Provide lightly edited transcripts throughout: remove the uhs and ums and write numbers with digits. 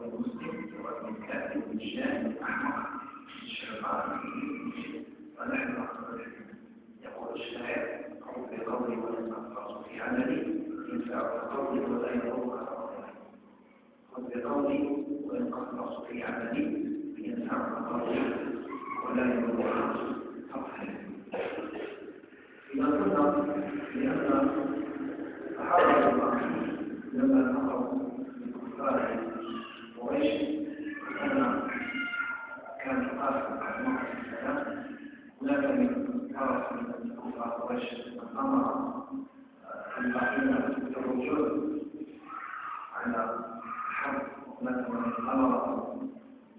المسلم سواء من كافر من شاهد من أحمق من شيطان ونحن نقول يقول الشاعر قول بقولي ولن أقصر في عملي ينفع بقولي ولا يضرك قولي قل بقولي ولن أقصر في عملي ينفع بقولي ولا يضرك قولي. إذا قلنا لأن صحابة الله لما نقروا بكفار قريش كان قاسم على موقف السلام هناك من طرف من كفار قريش من أمر الباقين بالرجوع على الحرب وهناك من أمر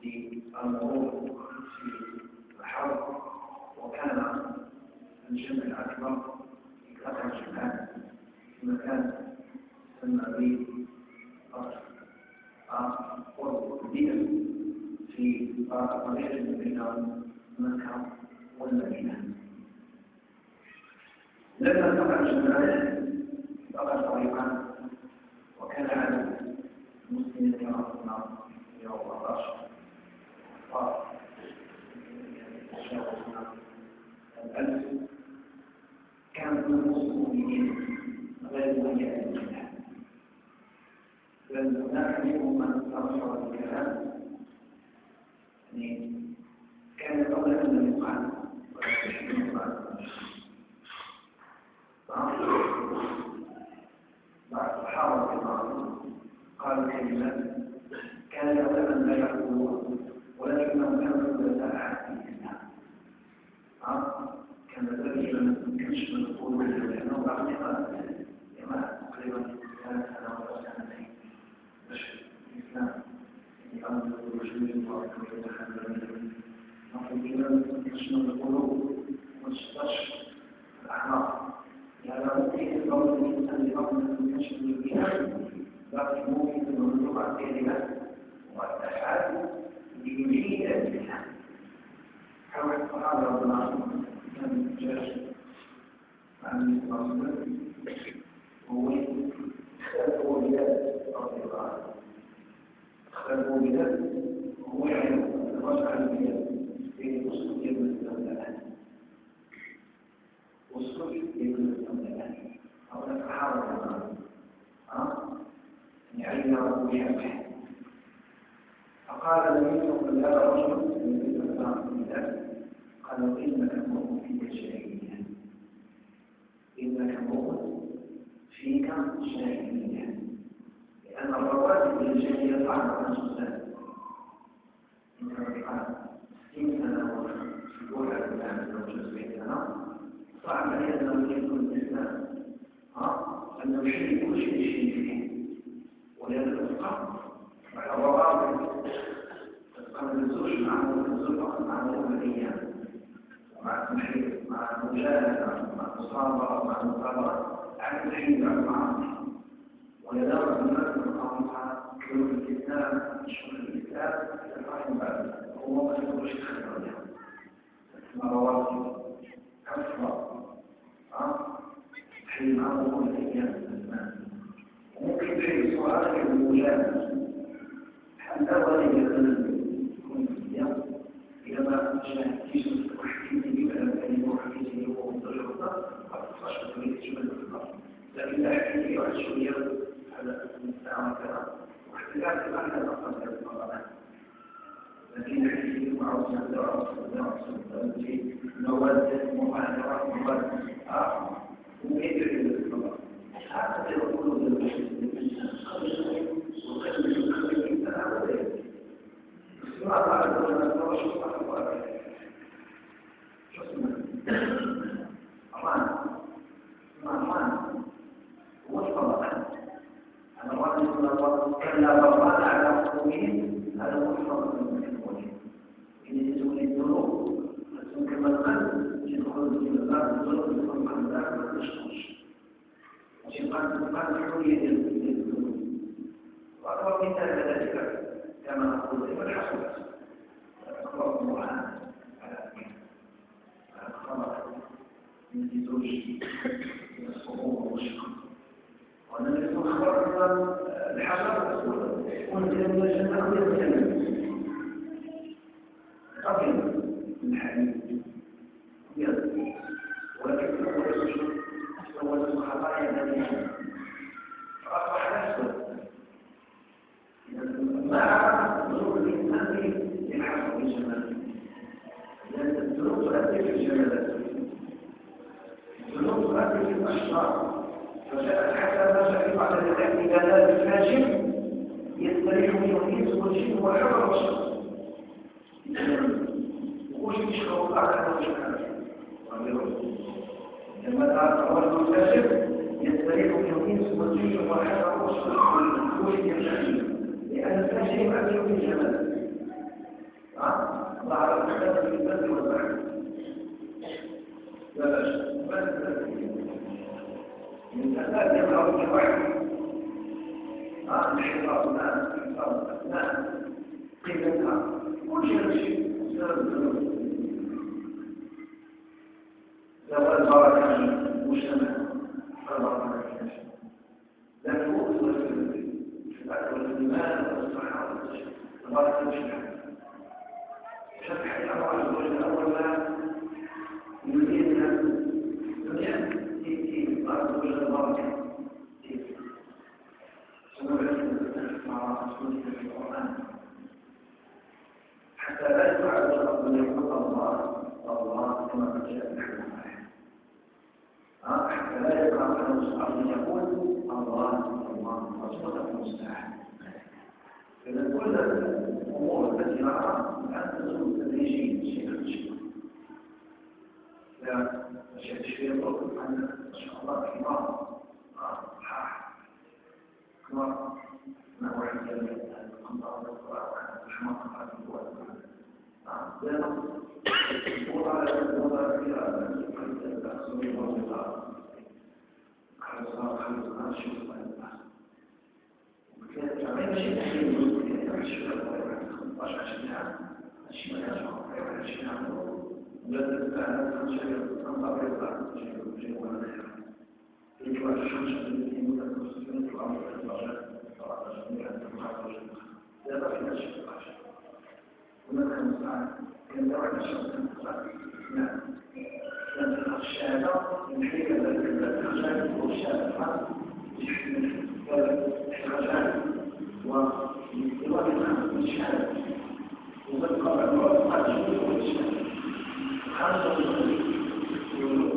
بالمرور في الحرب وكان الجمع الأكبر في قطع الجمعات في مكان يسمى قرب بئر في طريق بين مكة والمدينة. لما قطع الجمعات قطع طريقا وكان عدد المسلمين كما 114 الألف كانوا المسلمين غير مهيئين لها بل هناك منهم من ترفع الكلام كان قبل أن يقال ولكن يقال بعض الصحابة قالوا كلمات كان قبل أن لا يقولوها ولكنهم كانوا لا أحد منها كان ذلك من كانش منقول لأنه بعض لما تقريبا 3 سنوات أو سنتين باش الإسلام يأمر بالوجود ويتحمل نقول الإيمان تشمل القلوب وتشترش الأعماق يعني ممكن يتطور الإنسان لأمر من تشمل الإيمان لكن ممكن أن نطلع الكلمات والأفعال ليجيد الإسلام حول الصحابة رضي الله عنهم كان جاش عن المصدر هو اختلفوا بلاد رضي الله عنه اختلفوا بلاد هو يعني الرجع البلاد بين وصول يبن الزمدان وصول يبن الزمدان هؤلاء الصحابة رضي الله عنهم يعني ربوا بحقه فقال النبي صلى الله عليه وسلم النبي صلى الله عليه وسلم قالوا إنك امرؤ فيك جاهلية إنك امرؤ فيك جاهلية لأن الرواتب الجاهلية طعم الناس إن قال 60 سنة وفي الأولى الإسلام أو 70 سنة صعب عليه أنه يكون الإسلام أنه يشرك كل شيء فيه ولأن الإسقاط على الرواتب قبل الزوج مع الزوج مع الأولياء مع التحرير مع المجاهدة مع المصابرة مع المصابرة على التحرير على المعاصي ولذلك الناس المقامها كلمة الإسلام شغل الإسلام الرحم بعد هو ما يقولش خير لها اسمها رواتب كفرة تحرير مع الأولياء وممكن تحرير سؤالك المجاهدة حتى ولي إذا ما شاهدتيش وحكيتي بي على الكلمة وحكيتي لي ومدرجة قد تصاشر تريد تجمل الفقر لكن لا حكيتي لي واحد شوية على الساعة وكذا واحتاجت أحد أصلا في الفقرات لكن حكيتي لي وعوزنا الدراسة مواد محاضرات مواد وكيف يجب الفقر هذا يقول للمسلمين وكذلك الخليل الأولين ما قال لنا نروح نصحح الواقع شو اسمه أمان هو الفضل أنا رأيت أن الله كلا فرمان على قومهم هذا هو الفضل من المسلمين إن يسوي الذنوب ثم كما قال يدخل في الباب الظلم يدخل مع الباب ما تشخص قال حرية الذنوب وأقرب مثال ذلك كما نقول في الحسنات أقرب الله على الخلق من زوجه من الصعوبة والشقة والنبي صلى الله عليه وسلم الحشرة ونزل من الجنة أبيض من الجنة أبيض من الحديد أبيض ولكن هو خطايا بنيها فأصبح أسود ما عرف ظروف الإنسان للحصر الجمال لأن الذنوب تؤدي في الجمالات الذنوب تؤدي في الأشرار فجاءت حتى ما جاء بعد ذلك إذا لا الفاجر يستريح منه الإنس والجن والحر والبشر وش يشعر بعد أنه شكرا لما تعرف رجل فاجر يستريح منه الإنس والجن والحر والبشر وش يشعر لأن الفاجر يؤدي في الجمال ظهر الحدث في البر والبحر لا بأس الإنسان يظهر في واحد انحراف الناس انحراف الأبناء قيمتها كل شيء بسبب الذنوب زوال البركة من المجتمع فالبركة في نفسه لا توصل في الأكل والإيمان والصحة والتشريع البركة في الحياة شرح الله عز وجل أول ما يريد الدنيا تأتي الله وجل البركة مع رسوله في القرآن حتى لا يفعل الأرض يقول الله كما قد جاء في الحديث حتى لا يقع الأرض يقول الله رسوله المستعان إذا كل الأمور التي نراها الآن تزول تدريجيا شيئا فشيئا لا أشياء تشفيه الطرق عندنا ما شاء الله حمار صحاح حمار ما هو عند القنطرة والقراءة والحمار قراءة الدول لا نقص على الوضع فيها الأخصوصي والوضع خلصنا شوف فما يمشي تحليل يمشي 15 20 عام ماشي ما كانش 20 عام وجدت أنا أنظر يطلع شيء ولا خير يجوا الشمس اللي متخصصين في الأمر الإخراجات طبعا جميع المخاطر لا بقى في نشر الإخراج ومثلا مساعد كان دعوة الشمس نعم كانت الشهادة من حيث الإخراجات والشهادة يحمل الإخراجات وإضافة الشهادة وذكر الوقت قد يشوف الشهادة خمسة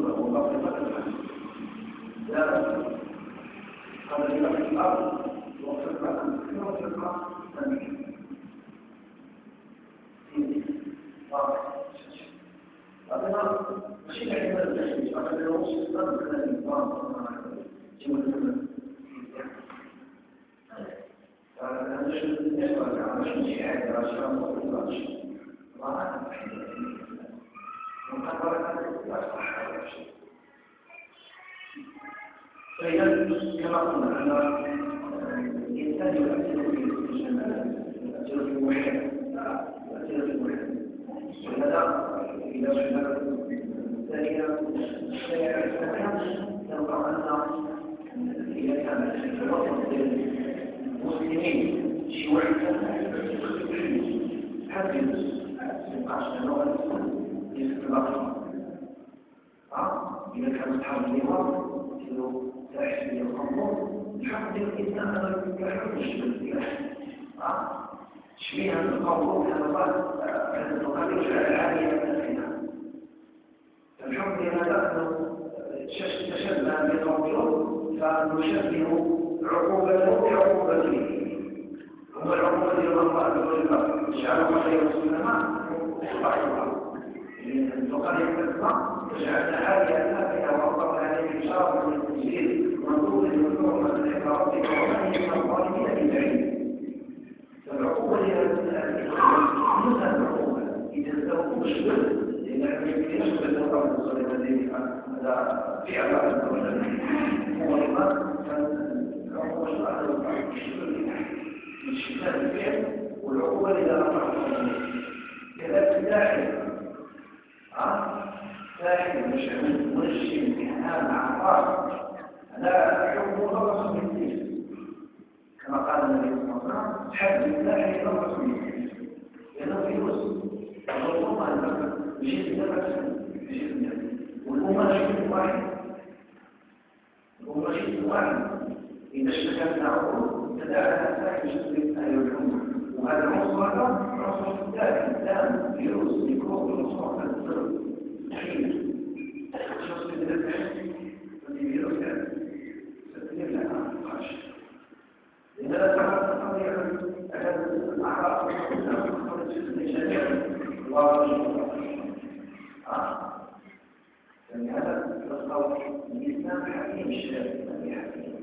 وضبط الفتح لا هذا يبقى في الأرض وفي الأرض وفي الأرض هذا ماشي علم التشريع هذا هو الصدق الذي هذا شيء بالنسبة على شيء شائع على شيء مطلوب الله أعلم فإذا كما قلنا أن الإنسان يؤثر في الجمال يؤثر في المحيط يؤثر في المحيط ولهذا إذا شفنا الثانية الشيء الثانية نلقى أن إذا كان في الوسط المسلمين شيء واحد حدث يبقى نوع يستمر إذا كان أصحاب النظام يصيروا تحت القانون الحق الإنسان أن يحب الشبه تشبيها بالقانون كما قال النقابل العالية الأسئلة الحكم لهذا أنه تشبه بالقانون فنشبه عقوبته بعقوبته هو العقوبة التي الله عز وجل جعلها خير السلامة صحيحة النقابل الإسلام جعلنا هذه الآية وأطلقنا عليه الإشارة من التسجيل منظور للنور من الحفاظ ومن الظالمين بالبعيد فالعقوبة لهذه العقوبة إذا استووا مشبه لأن يشبه النقابل الصالحة هذا فعل عز وجل هو لما فالعقوبة الشفاء الفعل والعقوبة إذا أطلقنا كذلك الداخل ساحل مشعل منشئ امتحان عقار لا حكم خلص من الدين كما قال حد الله يقرأ فيه لأنه في وسط الأمة بشيء والأمة شيء واحد الأمة شيء واحد إذا اشتكت العقول تدعى الناس يشترك أهل الأمة وهذا العنصر عنصر الثاني الآن فيروس ميكروب العنصر الثالث حين الشخص من الفيروس فيروس ستنفع عن القرش إذا لا تعرف الطبيعة الأعراض جميع الواقع يعني هذا التصور الإسلام حكيم الشريعة حكيم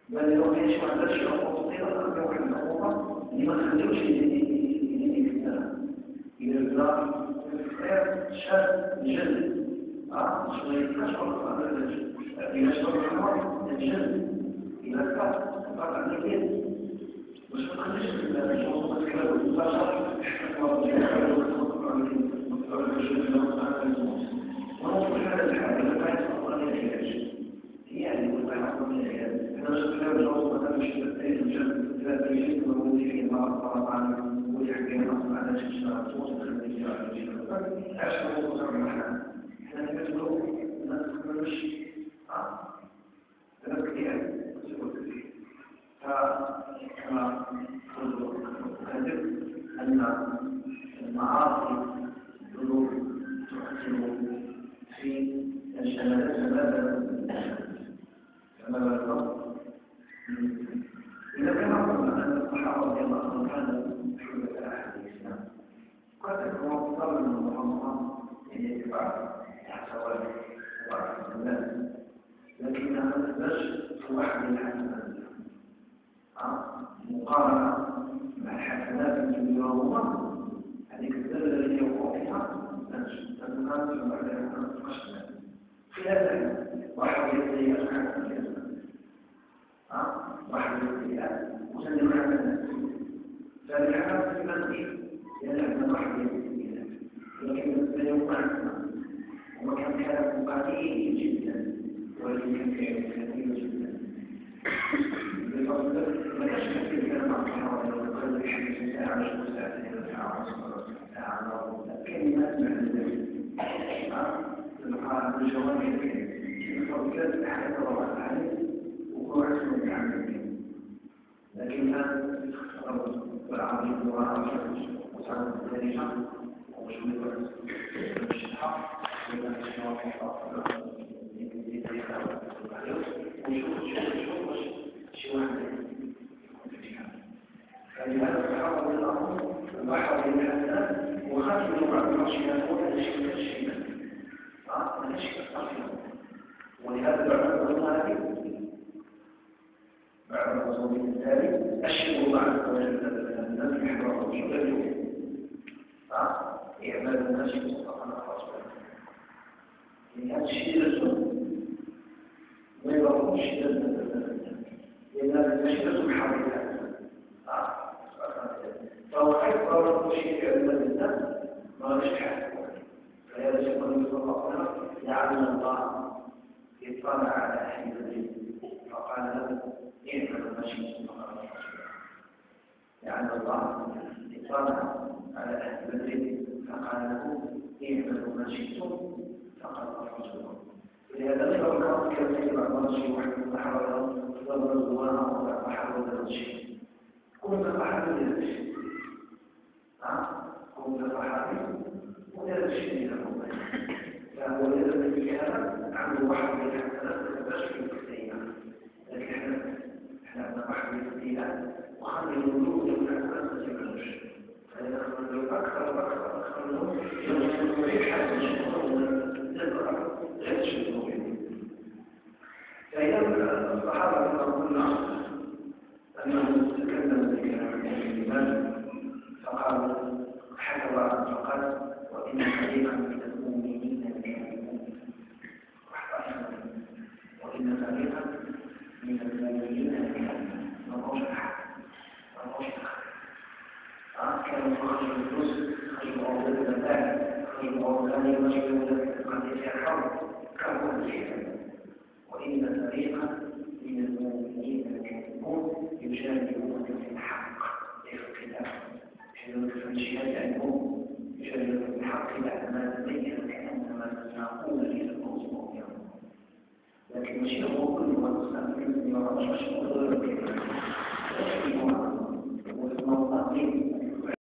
بل لو كانش ما عندهاش خصوصية ترجع عن الأمة اللي ما تخليوش يدين الإسلام يرجع شاب جد شوية كشف إذا شرب الحمار الجد إذا كان فقط عن اليد مش متخليش الشخص الكلام المباشر ونصف هذا الحال لا يتفضل من العلاج هي اللي تتفضل من العلاج احنا نشوف الجوز مثلا مش الجنب لا يجب وجودي في بعض طبعا ويحكي نص على شيء صوت الخليجي على شيء عشان هو صار معنا احنا نقول الناس مش تذكر فكما قلت أن المعاصي الذنوب تؤثر في الشمالات كما ذكرت إذا كان قلنا أن الصحابة رضي الله عنهم كانوا حلة أحد الإسلام قد يكون أفضل من محمد أن يتبع حسوات وعلى الناس لكنها ما تبقاش توحد الحسنات مقارنة مع الحسنات الدنيوية هذيك الدالة التي يوقع فيها تنقل بعدها قشنا خلافا واحد يبتدي أسحاب الجنة واحد يبتدي وسلم على الناس فالحسنات في المنزل يلعب واحد يبتدي لكن لا يوقع وكان كلام قليل جدا ولكن كان كثير جدا ما كانش كثير كلام عن الحوالي وقال الحديث ساعة مش ساعتين ساعة ساعة كلمات معدودة سبحان الجوانب الفضلات أحيانا رواه عليه وهو عزم يعمل لكن هذا والعظيم والعظيم وسعود الدارجة وشوية الشحق وإذا الشحق فلهذا الصحابة رضي الله عنهم لاحظوا من الحسنات وخافوا بعض المعصيات ولا تشكل الشيء لا تشكل الصفية ولهذا بعد الظهر بعد الرسول الثاني أشهد الله عز وجل الناس يحضرون شو اليوم إعمال الناس مصطفى الرسول لهذا الشيء الرسول ما يضربوش لأن المشكلة محركة فهو أكبر شيء علم الناس ما نجح فهذا يقول صلى الله عليه وسلم لعل الله اطلع على أهل بدر فقال له اعمل ما شئتم فقال لعل الله اطلع على أهل بدر فقال له اعمل ما شئتم فقال الرسول لهذا غير الكرم كان بعض الشيء وحده تحرر تضرب الزوانة وتحرر الشيء كنت صحابي للشيء كنت صحابي ولا الشيء لهم فهو الذي كان عنده واحد من الحسنات تباشر الكثير لكن احنا عندنا واحد من الكثير وخلي الوجود من الحسنات ما تبقاش فيدخل أكثر وأكثر منهم يوصل إلى حاجة لا تشبه به فإذا الصحابة كما قلنا أنهم تكلموا بكلام الإيمان فقالوا حكوا فقال وإن فريقا من المؤمنين لكاذبون وإن فريقا من المؤمنين لكاذبون كانوا خرجوا الفلوس خرجوا أولاد البلاد خرجوا أولاد المسجد قد يتحرك كانوا الحكم وإن فريقا من المؤمنين لكاذبون يجادلون في الحق فالشهادة يكون شهادة الحق بعد ما تبين كأنما نقول في الموضوع، لكن الشيء هو كل ما تستعمل يرى